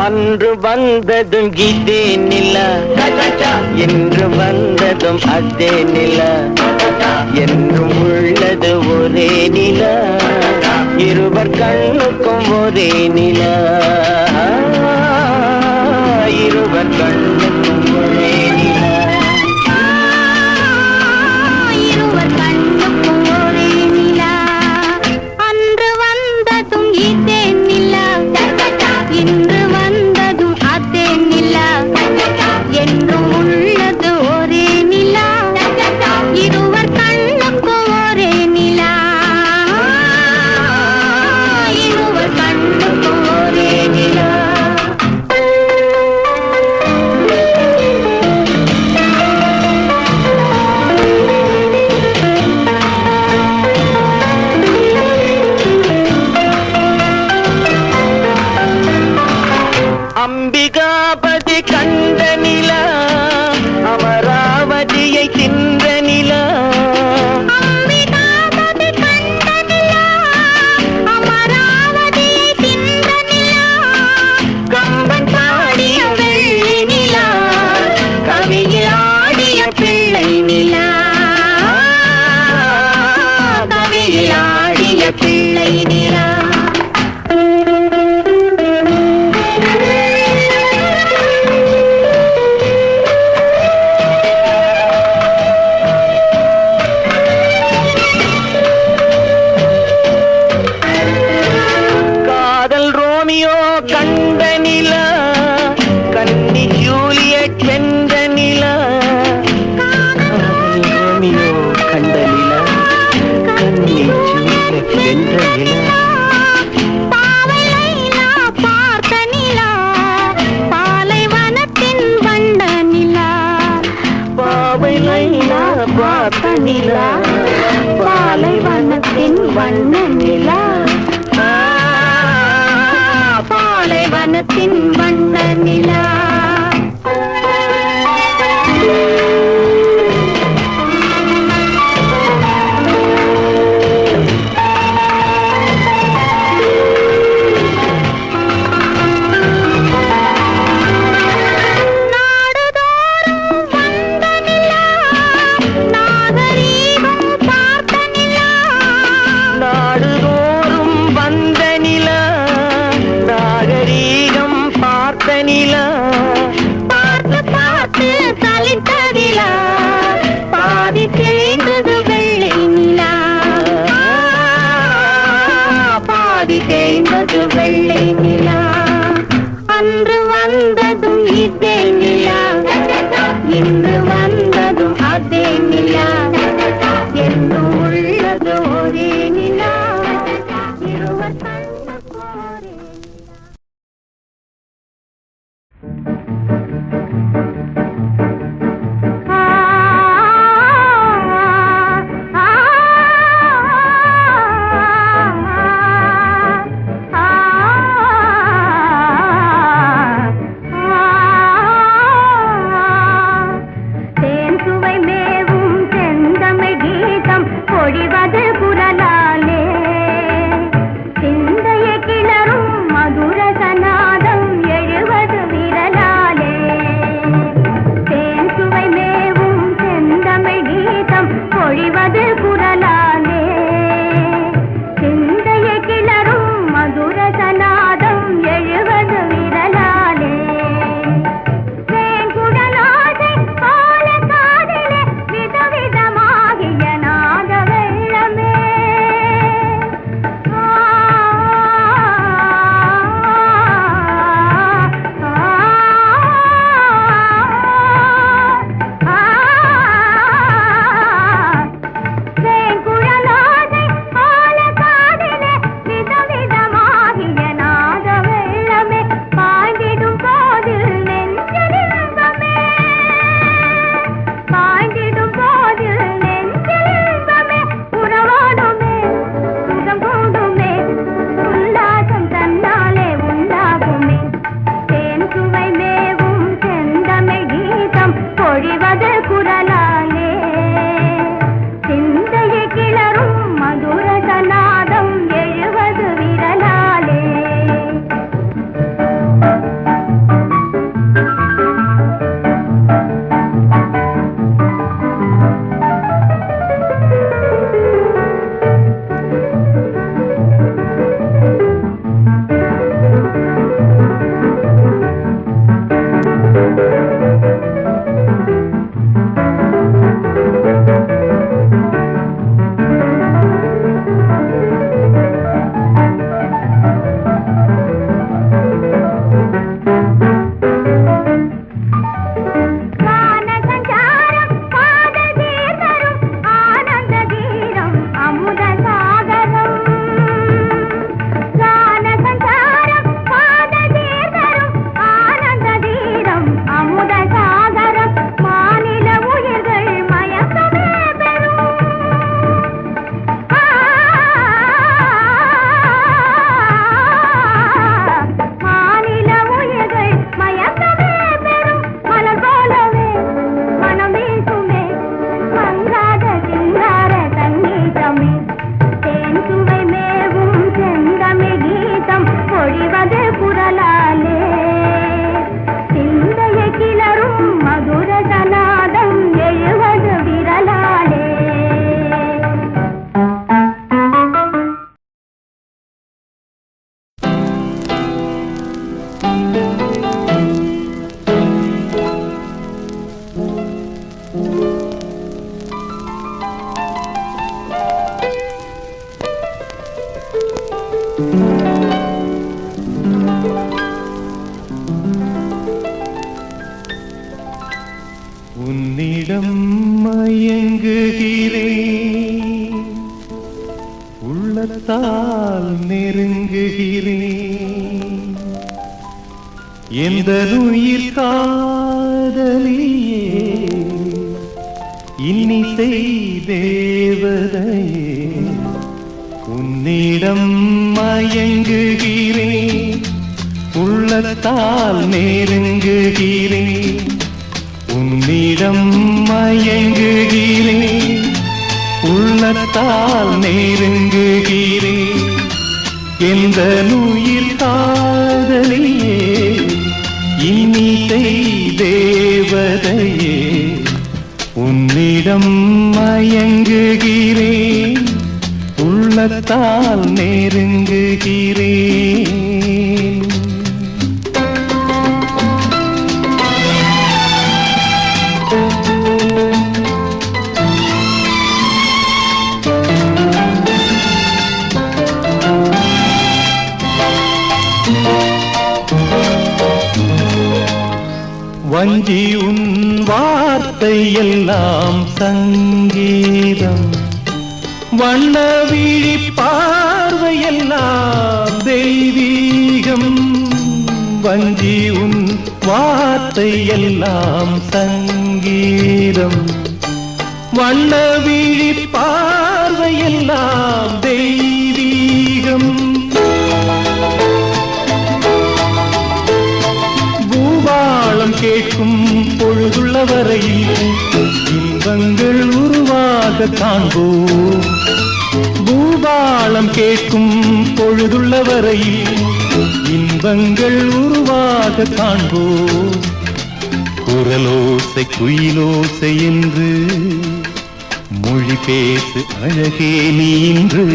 அன்று வந்ததும் இதே நிலா, என்று வந்ததும் அதே நிலா, என்றும் உள்ளது ஒரே நிலா, இருவர் கண்ணுக்கும் ஒரே நிலா, இருவர் கண்ணுக்கும் ஒரே நிலா, இருவர் கண்ணுக்கும் ஒரே நிலா. அன்று வந்ததும் இதே நிலா, இன்று வந்ததும் அதே நிலா, என்றும் உள்ளது ஒரே நிலா, இருவர் கண்ணுக்கும் ஒரே நிலா, இருவர் கண்ணுக்கும் ஒரே நிலா. அம்பிகாபதி கண்ட நிலா, அமராவதியை தின்ற நிலா, அம்பிகாபதி கண்ட நிலா, அமராவதியை தின்ற நிலா, கம்பன் பாடிய வெள்ளி நிலா, கவியில் ஆடிய பிள்ளை நிலா, கவியில் ஆடிய பிள்ளை நிலா. உன்னிடம் மயங்குகிறேன், உள்ளத்தால் நெருங்குகிறேன். எந்த உயிர் காதலியே, இன்னிசை தேவதையே, உன்னிடம் மயங்குகிறேன், உள்ளத்தால் நெருங்குகிறேன். உன்னிடம் மயங்குகிறேன், உள்ளத்தால் நெருங்குகிறேன். எந்த உயிர் காதலியே, இன்னிசை தேவதையே, உன்னிடம் மயங்குகிறேன், உள்ளத்தால் நெருங்குகிறேன். வஞ்சி உன் வார்த்தை எல்லாம் சங்கீதம், வண்ண விழி பார்வையெல்லாம் தெய்வீகம். வஞ்சி உன் வார்த்தை எல்லாம் சங்கீதம், வண்ண விழி பார்வையெல்லாம் தெய்வீகம். பூபாளம் கேட்கும் பொழுதுள்ள வரையில் இன்பங்கள் உருவாக காண்போம். பூபாளம் கேட்கும் பொழுதுள்ள வரையில் இன்பங்கள் உருவாக காண்போம். குரலோசை குயிலோசை என்று மொழி பேசு அழகே நீ இன்று.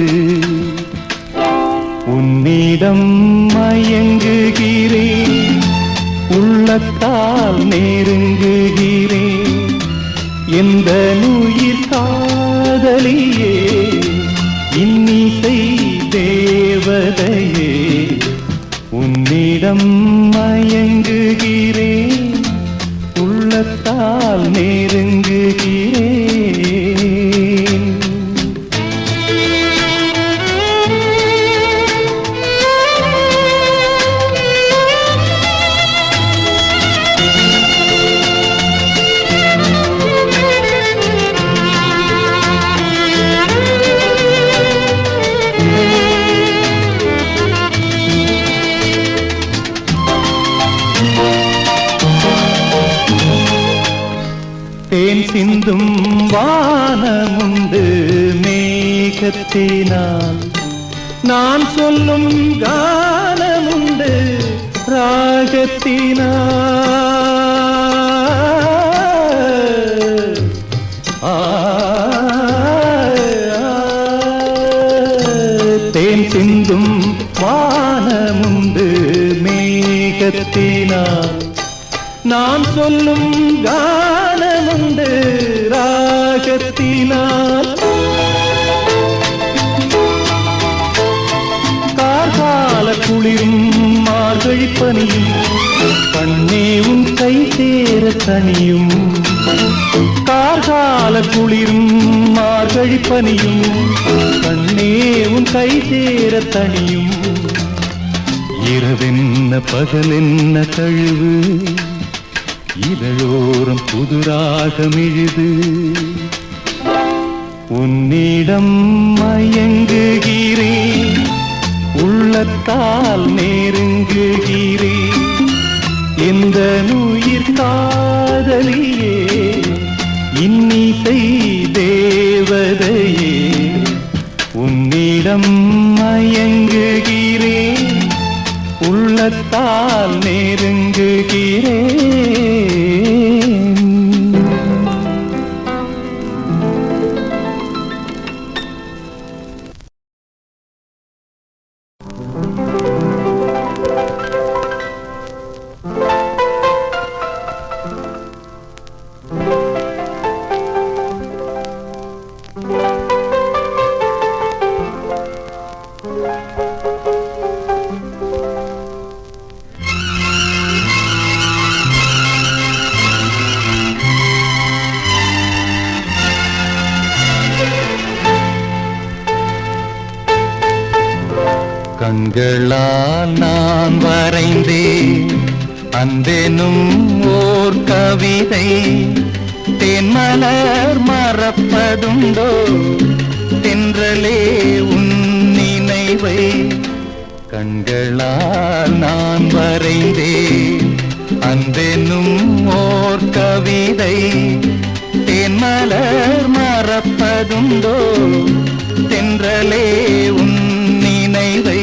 உன்னிடம் மயங்குகிறேன், உள்ளத்தால் நெருங்குகிறேன். எந்த உயிர் காதலியே, இன்னிசை தேவதையே, உன்னிடம் மயங்குகிறேன், உள்ளத்தால் நெருங்குகிறேன். தேன் சிந்தும் வானமுண்டு மேகத்தினால், நான் சொல்லும் கானமுண்டு ராகத்தினால். தேன் சிந்தும் வானமுண்டு மேகத்தினால், நான் சொல்லும் கானமுண்டு ராகத்தினால். கார்கால குளிரும் மார்கழி பனியும் கண்ணே உன் கை சேர தனியும். கார்கால குளிரும் மார்கழி பனியும் கண்ணே உன் கை சேர தனியும். இரவென்ன பகலென்ன கழிவு, இதழோரம் புதுராகமிழுது. உன்னிடம் மயங்குகிறேன், உள்ளத்தால் நெருங்குகிறேன். எந்த உயிர் காதலியே, இன்னிசை தேவதையே, உன்னிடம் மயங்குகிறேன், உள்ளத்தால் நெருங்குகிறேன். கண்களால் நான் வரைந்தேன் அன்பெனும் ஓர் கவிதை. தேன்மலர் மறப்பதுண்டோ தென்றலே உன் நினைவை. கண்களால் நான் வரைந்தேன் அன்பெனும் ஓர் கவிதை. தேன்மலர் மறப்பதுண்டோ தென்றலே உன் நினைவை.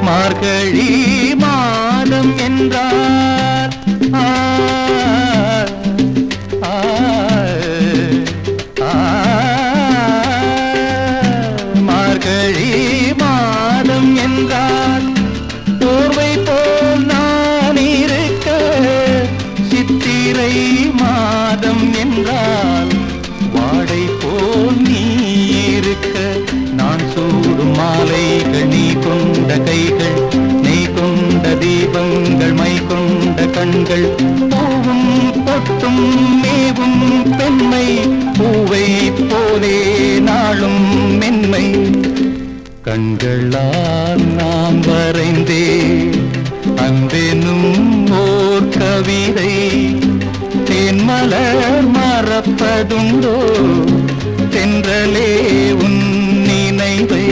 மார்கழி மாதம் என்றார் மார்கழி மாதம் என்றார் போர்வை போல் நான் இருக்க. சித்திரை மாதம் என்றால் வாடை போல் நீ இருக்க. நான் சூடும் மாலைகள் நீ கொண்ட கைகள், நீ கொண்ட தீபங்கள், மை கொண்ட கண்கள். பூவும் பொட்டும் மேவும் பெண்மை, பூவை போலே நாளும் மென்மை. கண்களால் நான் வரைந்தேன் அன்பெனும் ஓர் கவிதை. தேன்மலர் மறப்பதுண்டோ தென்றலே உன் நினைவை.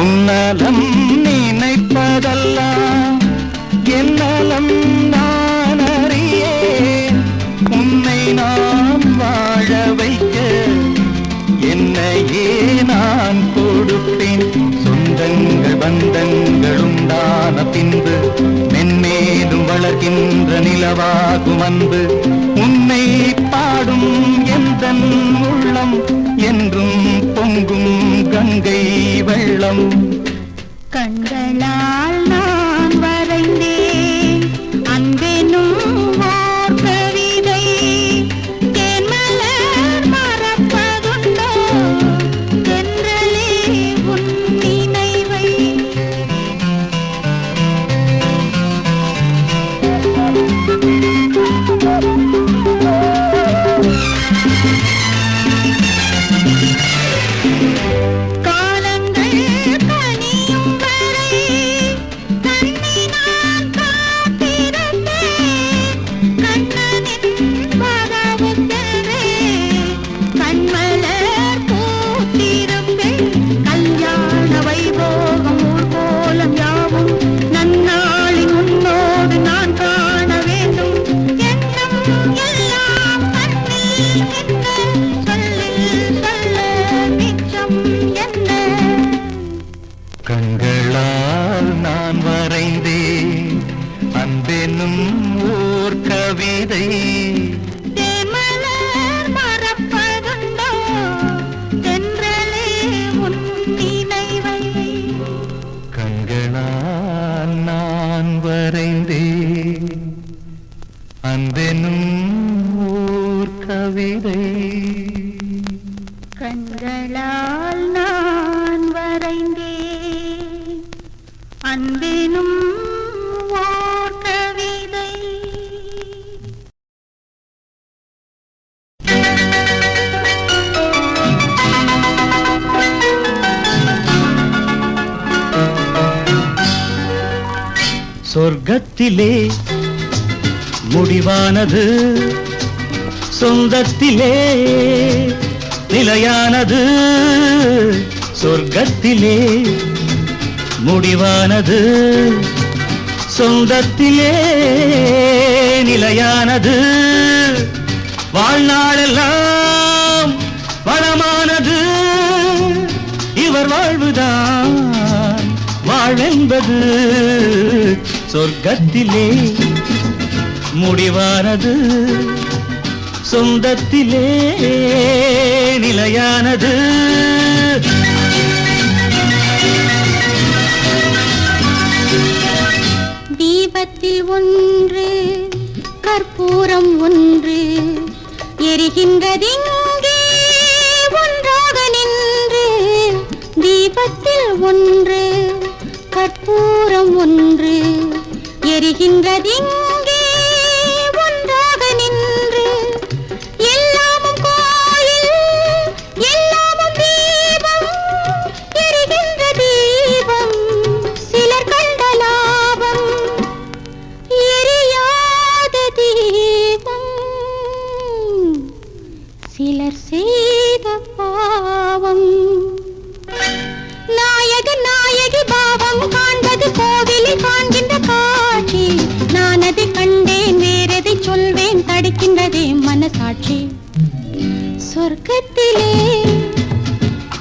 உன்னலம் நினைப்பதெல்லாம் என்னலம் நான் அறியேன். உன்னை நான் வாழ வைக்க என்னையே நான் கொடுப்பேன். சொந்தங்கள் பந்தங்கள் உண்டான பின்பு மென்மேலும் வளர்கின்ற நிலவாகும் அன்பு. உன்னை பாடும் எந்தன் உள்ளம் என்றும் பொங்கும் கங்கை வெள்ளம். கண்களால் நான் வரைந்தேன் அன்பெனும் ஓர் கவிதை. தேன்மலர் மறப்பதுண்டோ தென்றலே உன் நினைவை. கண்களால் நான் வரைந்தேன் அன்பெனும் ஓர் கவிதை. தேன்மலர் மறப்பதுண்டோ தென்றலே உன் நினைவை. கண்களால் நான் வரைந்தேன் அன்பெனும் ஓர் கவிதை. கண்களால் நான் வரைந்தேன் அன்பெனும் ஓர் கவிதை. சொர்க்கத்திலே முடிவானது, சொந்தத்திலே நிலையானது. சொர்க்கத்திலே முடிவானது, சொந்தத்திலே நிலையானது. வாழ்நாளெல்லாம் வளமானது, இவர் வாழ்வுதான் என்பது சொர்க்கத்திலே முடிவானது, சொந்தத்திலே நிலையானது. தீபத்தில் ஒன்று கற்பூரம் ஒன்று எரிகின்றதிங்கே ஒன்றாக நின்று. தீபத்தில் ஒன்று கற்பூரம் ஒன்று எரிகின்றதிங்கே ஒன்றாக நின்று. எல்லாமும் கோயில் எல்லாமும் தீபம், எரிகின்ற தீபம் சிலர் கண்ட லாபம், எரியாத தீபம் சிலர் செய்த பாவம். நாயகன் நாயகி பாவம் காண்பது கோவிலில் காண்கின்ற காட்சி. நான் அதை கண்டேன், வேறதை சொல்வேன், தடுக்கின்றதே மனசாட்சி. சொர்க்கத்திலே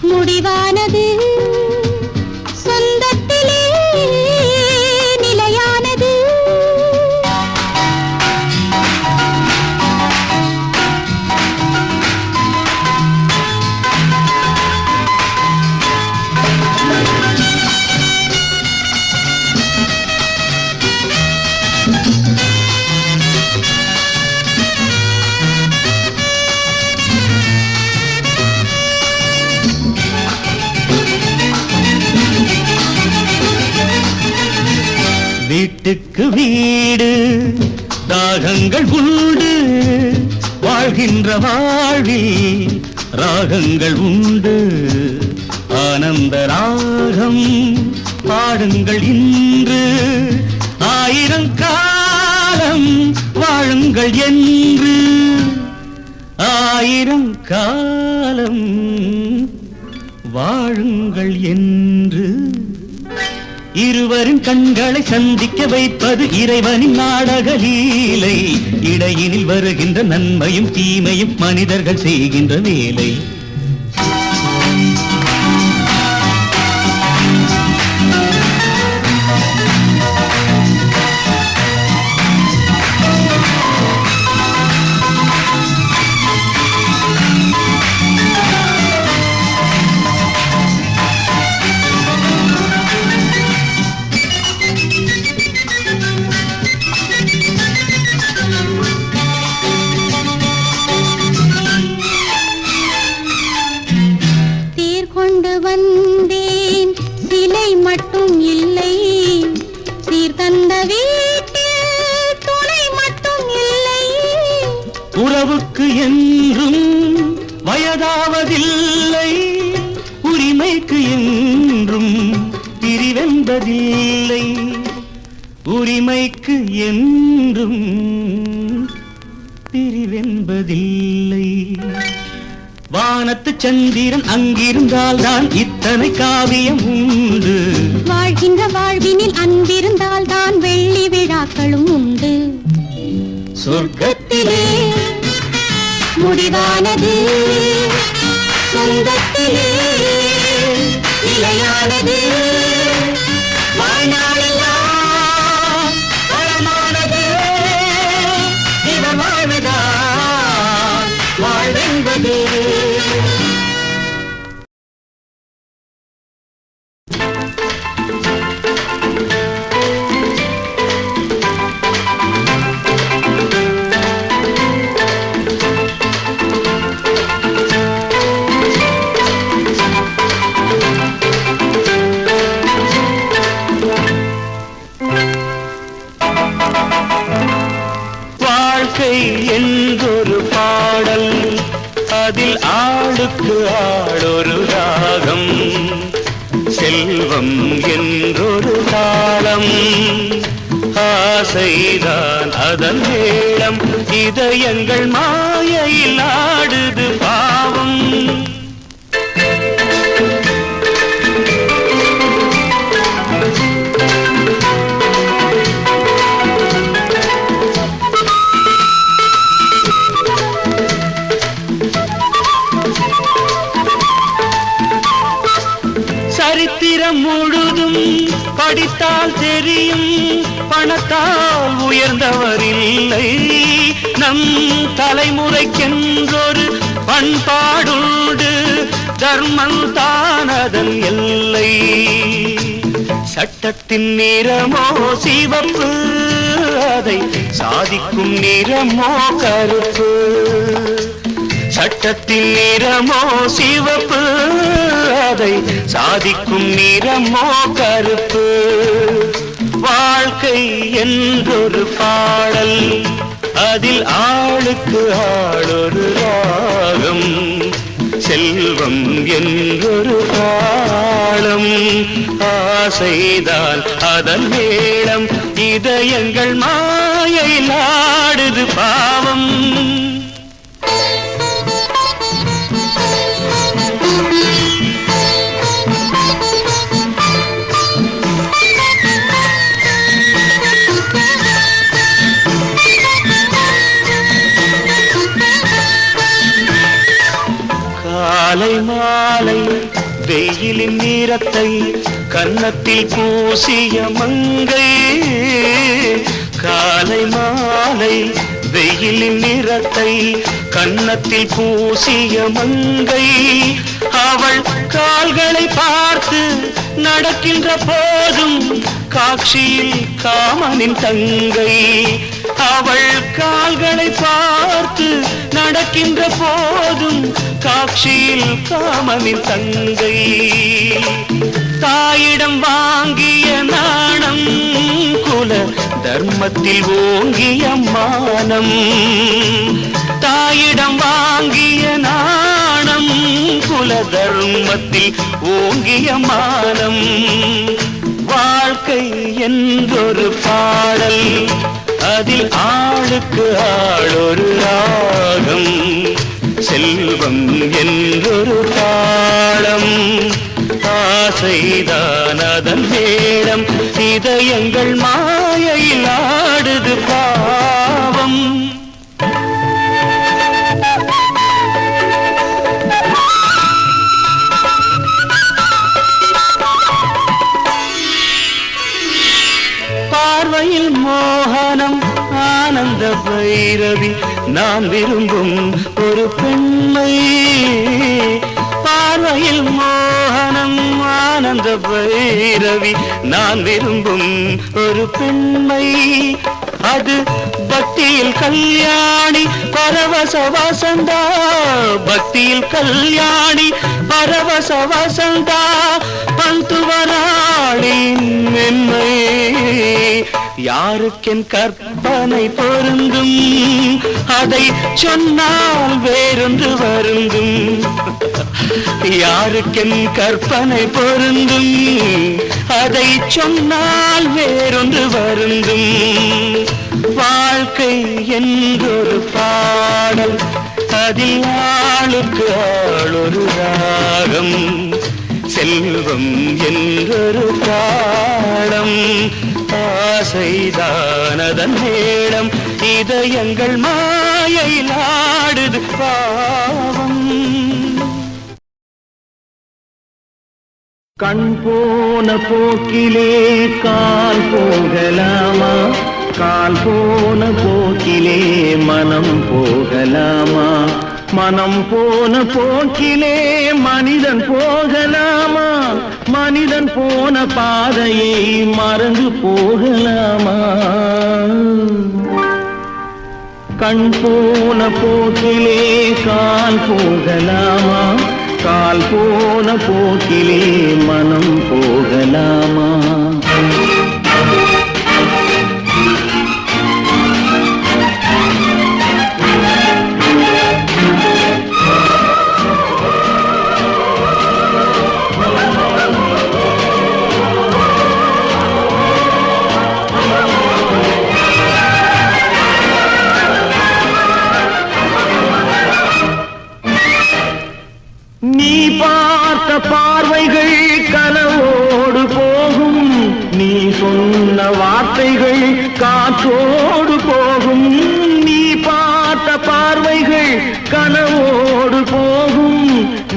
முடிவானது, சொந்தத்திலே நிலையானது. வீட்டுக்கு வீடு தாகங்கள் உண்டு, வாழ்கின்ற வாழ்வில் ராகங்கள் உண்டு. ஆனந்த ராகம் பாடுங்கள் இன்று, ஆயிரம் காலம் வாழுங்கள் என்று. ஆயிரம் காலம் வாழுங்கள் என்று. இருவரின் கண்களை சந்திக்க வைப்பது இறைவனின் நாடக லீலை. இடையினில் வருகின்ற நன்மையும் தீமையும் மனிதர்கள் செய்கின்ற வேலை. கொண்டு வந்தேன் சிலை மட்டும் இல்லை, சீர்தந்த வீட்டில் துணை மட்டும் இல்லை. உறவுக்கு என்றும் வயதாவதில்லை, உரிமைக்கு என்றும் பிரிவென்பதில்லை. உரிமைக்கு என்றும் பிரிவென்பதில்லை. வானத்து சந்திரன் அங்கிருந்தால் தான் இத்தனை காவியம் உண்டு. வாழ்கின்ற வாழ்வினில் அன்பிருந்தால் தான் வெள்ளி விழாக்களும் உண்டு. சொர்க்கத்திலே முடிவானது, சொந்தத்திலே நிலையானது. வாழ்நாளெல்லாம் வளமானது, இவர் வாழ்வதால் வாழ்வென்பது. என்றொரு பாடல், அதில் ஆளுக்கு ஆளொரு ராகம். செல்வம் என்றொரு தாளம், ஆசைதான் அதன் மேளம். இதயங்கள் மாயையில் ஆடுது பாவம். சரித்திரம் முழுதும் படித்த தெரியும் பணத்தால் உயர்ந்தவர் இல்லை நம் தலைமுறைக்கென்றொரு பண்பாடுண்டு தர்மம் தானதன் எல்லை சட்டத்தின் நிறமோ சிவப்பு அதை சாதிக்கும் நிறமோ கருப்பு சட்டத்தின் நிறமோ சிவப்பு அதை சாதிக்கும் நிறமோ கருப்பு வாழ்க்கை என்றொரு பாடல் அதில் ஆளுக்கு ஆளொரு ராகம் செல்வம் என்றொரு தாளம் ஆசைதான் அதன் மேளம் இதயங்கள் மாயையில் ஆடுது பாவம் காலை மாலை வெயிலின் நீரத்தை கன்னத்தில் பூசிய மங்கை காலை மாலை வெயிலின் நிறத்தை கன்னத்தில் பூசிய மங்கை அவள் கால்களை பார்த்து நடக்கின்ற போதும் காட்சியில் காமனின் தங்கை அவள் கால்களை பார்த்து நடக்கின்ற போதும் காட்சியில் காமனின் தங்கை தாயிடம் வாங்கிய நாணம் குல தர்மத்தில் ஓங்கிய மானம் தாயிடம் வாங்கிய நாணம் குல தர்மத்தில் ஓங்கிய மானம் வாழ்க்கை என்றொரு பாடல் அதில் ஆளுக்கு ஆளொரு ராகம் செல்வம் என்றொரு தாளம் ஆசைதான் அதன் மேளம் இதயங்கள் மாயையில் ஆடுது பாவம் பார்வையில் மோகனம் ஆனந்த பைரவி நான் விரும்பும் ஒரு பெண்மை பார்வையில் மோகனம் ஆனந்த பைரவி நான் விரும்பும் ஒரு பெண்மை அது பக்தியில் கல்யாணி பரவச வசந்தா பக்தியில் கல்யாணி பரவச வசந்தா பந்துவராளின் மென்மை யாருக்கென் கற்பனை பொருந்தும் அதை சொன்னால் வேறொன்று வருந்தும் யாருக்கென் கற்பனை பொருந்தும் அதை சொன்னால் வேறொன்று வருந்தும் வாழ்க்கை என்றொரு பாடல் அதில் ஆளுக்கு ஆளொரு ராகம் செல்வம் என்றொரு தாளம் ஆசைதான் அதன் மேளம் இதயங்கள் மாயையில் ஆடுது பாவம் கண் போன போக்கிலே கால் போகலாமா கால் போன போக்கிலே மனம் போகலாமா மனம் போன போக்கிலே மனிதன் போகலாமா மனிதன் போன பாதையை மறந்து போகலாமா கண் போன போக்கிலே கால் போகலாமா கால் போன போக்கிலே மனம் போகலாமா நீ பார்த்த பார்வைகள் கனவோடு போகும் நீ சொன்ன வார்த்தைகள் காற்றோடு போகும் நீ பார்த்த பார்வைகள் கனவோடு போகும்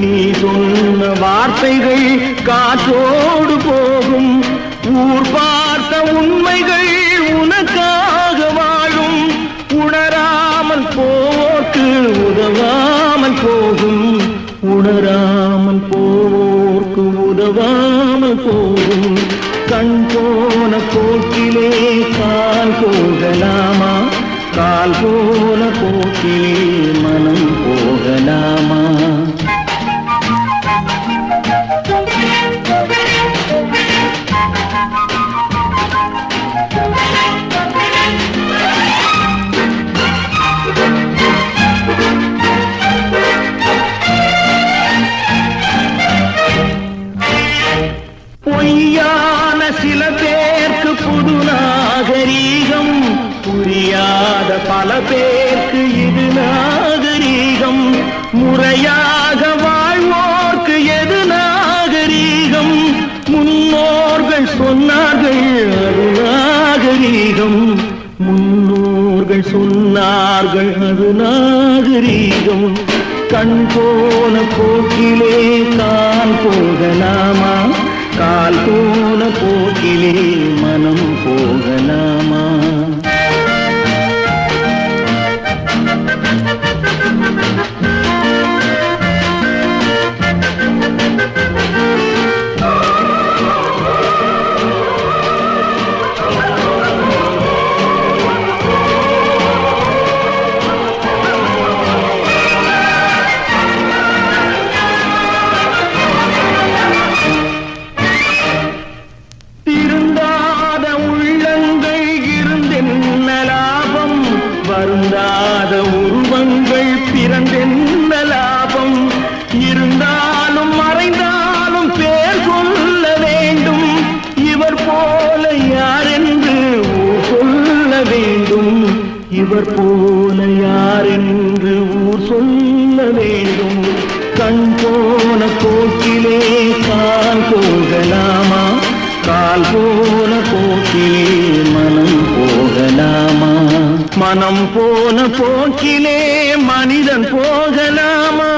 நீ சொன்ன வார்த்தைகள் காற்றோடு போகும் ஊர் பார்த்த உண்மைகள் உனக்காக வாழும் உணராமல் போக்கு உதவாமல் போகும் உணராமல் போக்கு உதவாமல் போகும் கண் போன போக்கிலே கால் போகலாமா கால் போன போக்கிலே மனம் போகலாமா பொய்யான சில பேருக்கு புது நாகரீகம் புரியாத பல பேருக்கு இது நாகரீகம் முறையாக வாழ்வோர்க்கு எது நாகரீகம் முன்னோர்கள் சொன்னார்கள் அது நாகரீகம் முன்னோர்கள் சொன்னார்கள் அது நாகரீகம் கண் போன போக்கிலே கால் போகலாமா கால் போன போக்கிலே மனம் போகலாமா வருந்தாத உருவங்கள் பிறந்தென்ன லாபம் இருந்தாலும் மறைந்தாலும் பேர் சொல்ல வேண்டும் இவர் போல யாரென்று ஊர் சொல்ல வேண்டும் இவர் போல யாரென்று ஊர் சொல்ல வேண்டும் கண் போன போக்கிலே கால் போகலாமா கால் போன போக்கிலே மனம் போகலாமா மனம் போன போக்கிலே மனிதன் போகலாமா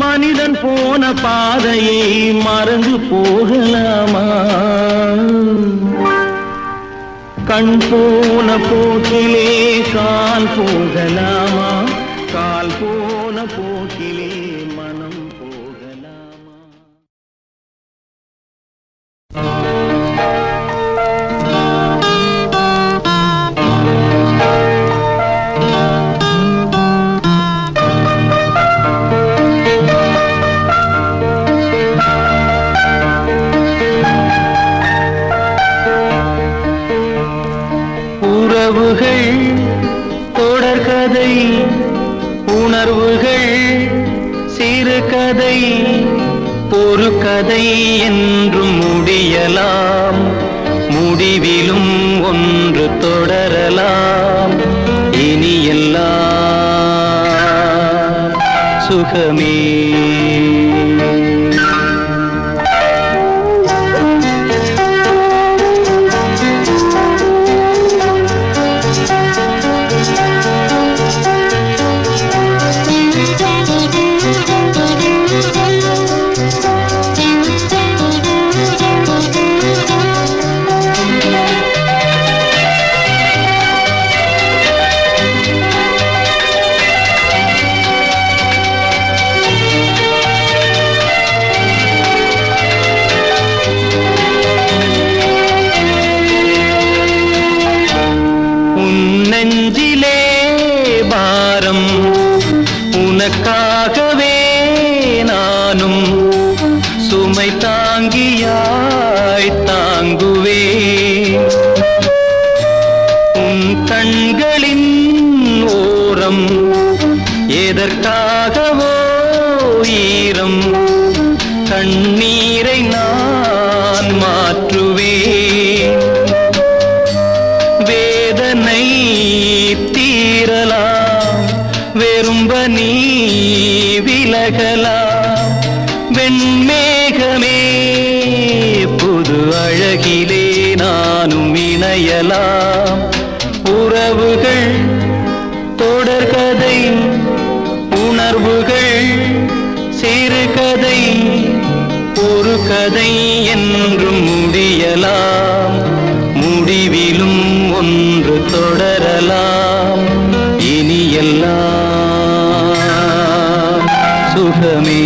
மனிதன் போன பாதையை மறந்து போகலாமா கண் போன போக்கிலே கால் போகலாமா கால் போன போக்கிலே மனம் போகலாமா உறவுகள் தொடர்கதை உணர்வுகள் சிறுகதை ஒரு கதை என்றும் முடியலாம் முடிவிலும் ஒன்று தொடரலாம் இனி எல்லாம் சுகமே நெஞ்சிலே பாரம் உனக்காகவே நானும் சுமை தாங்கியாய் தாங்குவே உன் கண்களின் ஓரம் எதற்காகவோ ஈரம் கண்ணீரை நான் மாற்றுவேன் வேதனை தீரலாம் வெறும்ப நீ விலகலாம் வெண்மேகமே புது அழகிலே நானும் இணையலாம் உறவுகள் தொடர்கதை உணர்வுகள் சிறுகதை ஒரு கதை என்றும் முடியலாம் முடி முடிவிலும் ஒன்று தொடரலாம். இனி எல்லாம் சுகமே.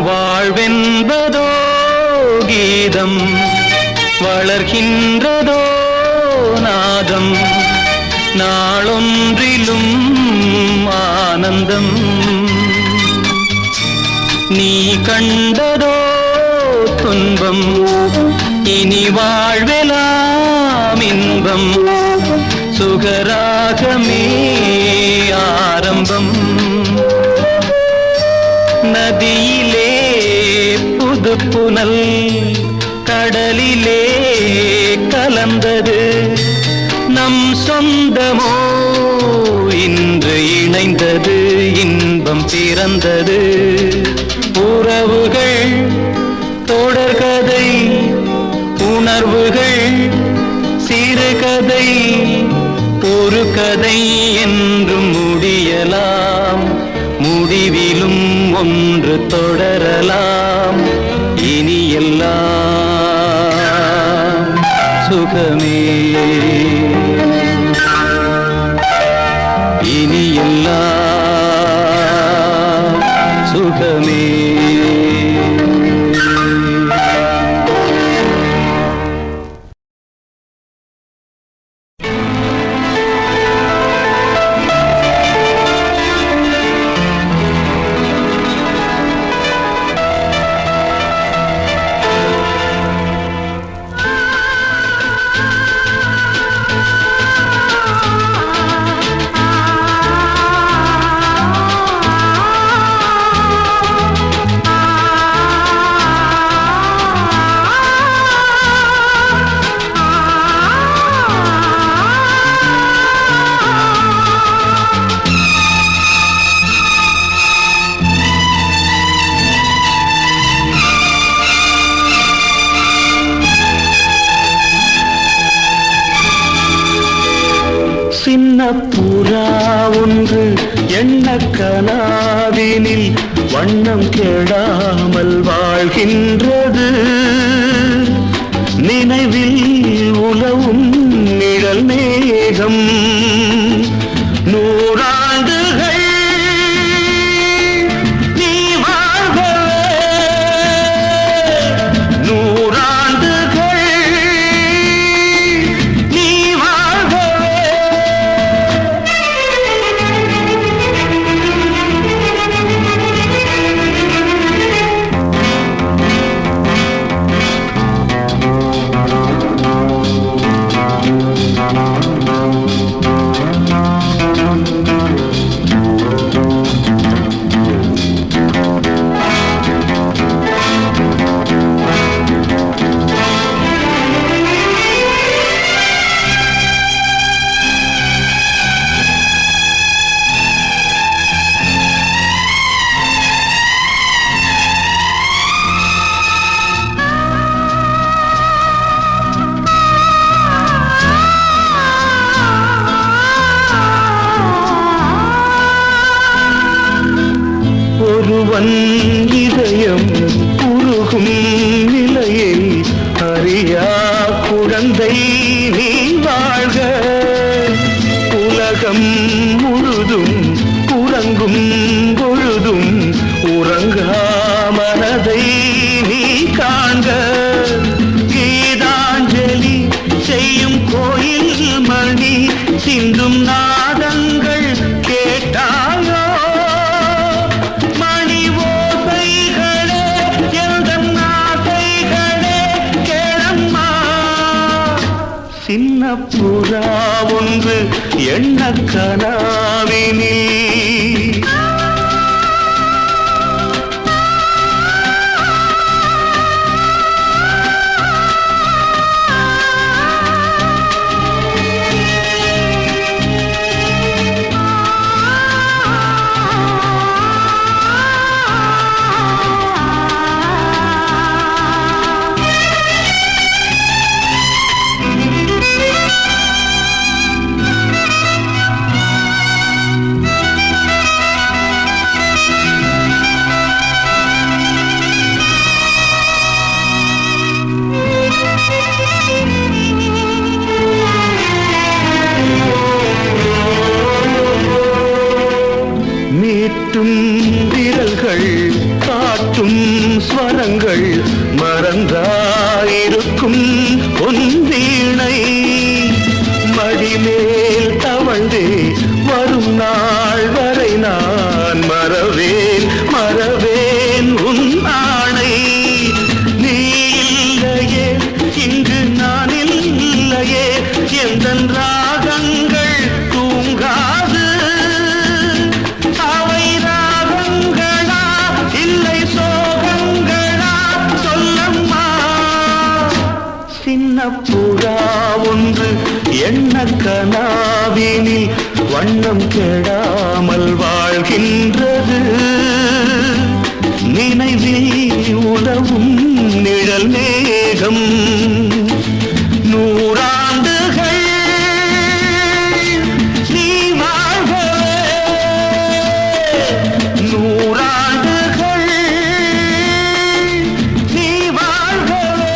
வாழ்வென்பதோ கீதம், வளர்கின்றதோ நாதம், நாளொன்றிலும் ஆனந்தம். நீ கண்டதோ துன்பம், இனி வாழ்வெலாம் இன்பம். சுகராகமே ஆரம்பம். நதியிலே புது புனல், கடலிலே கலந்தது. நம் சொந்தமோ இன்று இணைந்தது, இன்பம் பிறந்தது. உறவுகள் தொடர்கதை, உணர்வுகள் சிறுகதை. ஒரு கதை என்று முடியலாம், முடிவிலும் ஒன்று தொடரலாம். இனி எல்லாம் சுகமே. இனி எல்லாம் சுகமே. சின்ன புறா ஒன்று எண்ண கனாவினில் வண்ணம் கெடாமல் வாழ்கின்றது. நினைவில் உலவும் நிழல் மேகம். நூறாண்டுகள் நீ வாழ்கவே, நூறாண்டுகள் நீ வாழ்கவே. ஒருவன் இதயம் உருகும் நிலையை அறியா குழந்தை நீ வாழ்க. உலகம் முழுதும் உறங்கும் பொழுதும் உறங்கா மனதை நீ காண்க. கீதாஞ்சலி செய்யும் கோயில் மணி சிந்தும் நாதங்கள் கேட்டாயோ? சின்ன புறா ஒன்று எண்ண கனாவினில் மீட்டும் விரல்கள் காட்டும் ஸ்வரங்கள் மறந்தாயிருக்கும் பொன்வீணை மடிமேல் தவழ்ந்தே வரும் நாள் வரை நான் மறவேன் மறவேன் உன் ஆணை நீ இல்லையே இங்கு நான் இல்லையே எந்தன் ராகங்கள் தூங்காது அவை ராகங்களா இல்லை சோகங்களா சொல்லம்மா சின்ன புறா ஒன்று எண்ண கனாவினில் வண்ணம் கெடாமல் வாழ்கின்றது நினைவில் உதவும் நிழல் மேகம் நூறாண்டுகள் நீ வாழ்கவே நூறாண்டுகள் நீ வாழ்கவே.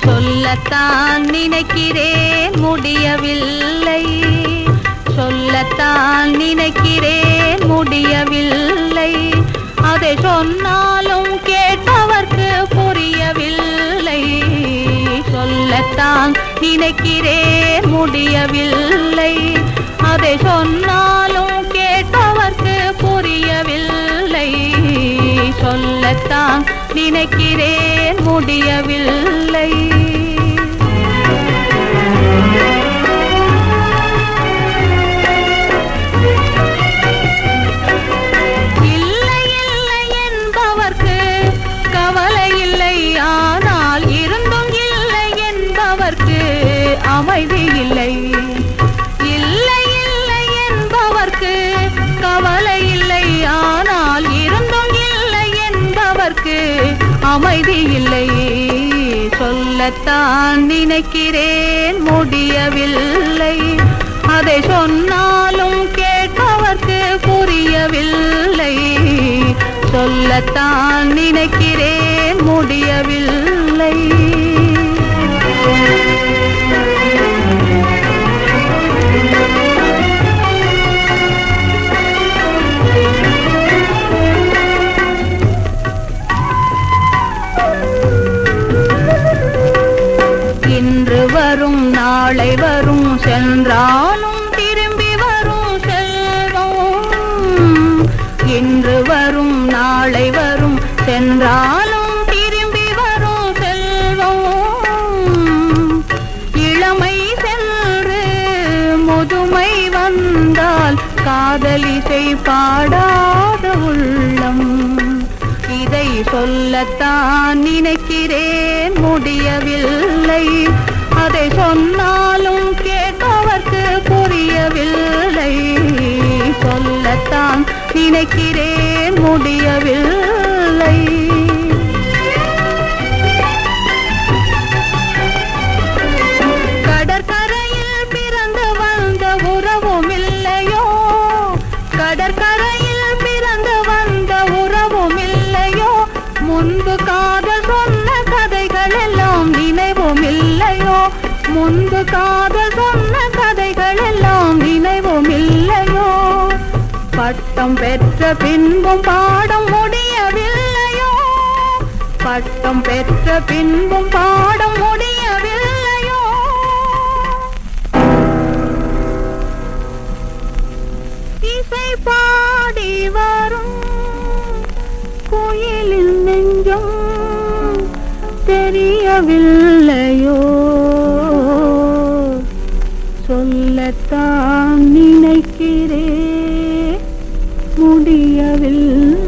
சொல்லத்தான் நினைக்கிறேன் முடியவில்லை சொல்லத்தான் நினைக்கிறேன் முடியவில்லை அதை சொன்னாலும் கேட்டவர்க்கு புரியவில்லை சொல்லத்தான் நினைக்கிறேன் முடியவில்லை அதை சொன்னாலும் கேட்டவர்க்கு புரியவில்லை சொல்லத்தான் நினைக்கிறேன் முடியவில்லை இல்லை இல்லை என்பவர்க்கு கவலை இல்லை ஆனால் இருந்தும் இல்லை என்பவர்க்கு அமைதி இல்லை இல்லை இல்லை என்பவர்க்கு கவலை இல்லை ஆனால் இருந்தும் இல்லை என்பவர்க்கு அமைதி இல்லை சொல்லத்தான் நினைக்கிறேன் முடியவில்லை அதை சொன்னாலும் கேட்பவர்க்கு புரியவில்லை சொல்லத்தான் நினைக்கிறேன் முடியவில்லை இன்று வரும் நாளை வரும் சென்றாலும் திரும்பி வரும் செல்வம் இன்று வரும் நாளை வரும் சென்றாலும் திரும்பி வரும் செல்வம் இளமை சென்று முதுமை வந்தால் காதலிசை பாடாத உள்ளம் இதை சொல்லத்தான் நினைக்கிறேன் முடியவில்லை அதை சொன்னாலும் கேட்பவர்க்கு புரியவில்லை சொல்லத்தான் நினைக்கிறேன் முடியவில்லை கடற்கரையில் பிறந்து வந்த உறவும் இல்லையோ கடற்கரையில் பிறந்து வந்த உறவும் இல்லையோ முன்பு காதல் சொன்ன கதைகள் எல்லாம் நினைவும் இல்லையோ முன்பு காதல் சொன்ன கதைகள் எல்லாம் நினைவும் இல்லையோ பட்டம் பெற்ற பின்பும் பாடம் முடியவில்லையோ பட்டம் பெற்ற பின்பும் பாடம் முடியவில்லையோ இசை பாடி வரும் கோயிலில் நெஞ்சம் தெரியவில்லையோ சொல்லத்தான் நினைக்கிறேன் முடியவில்லை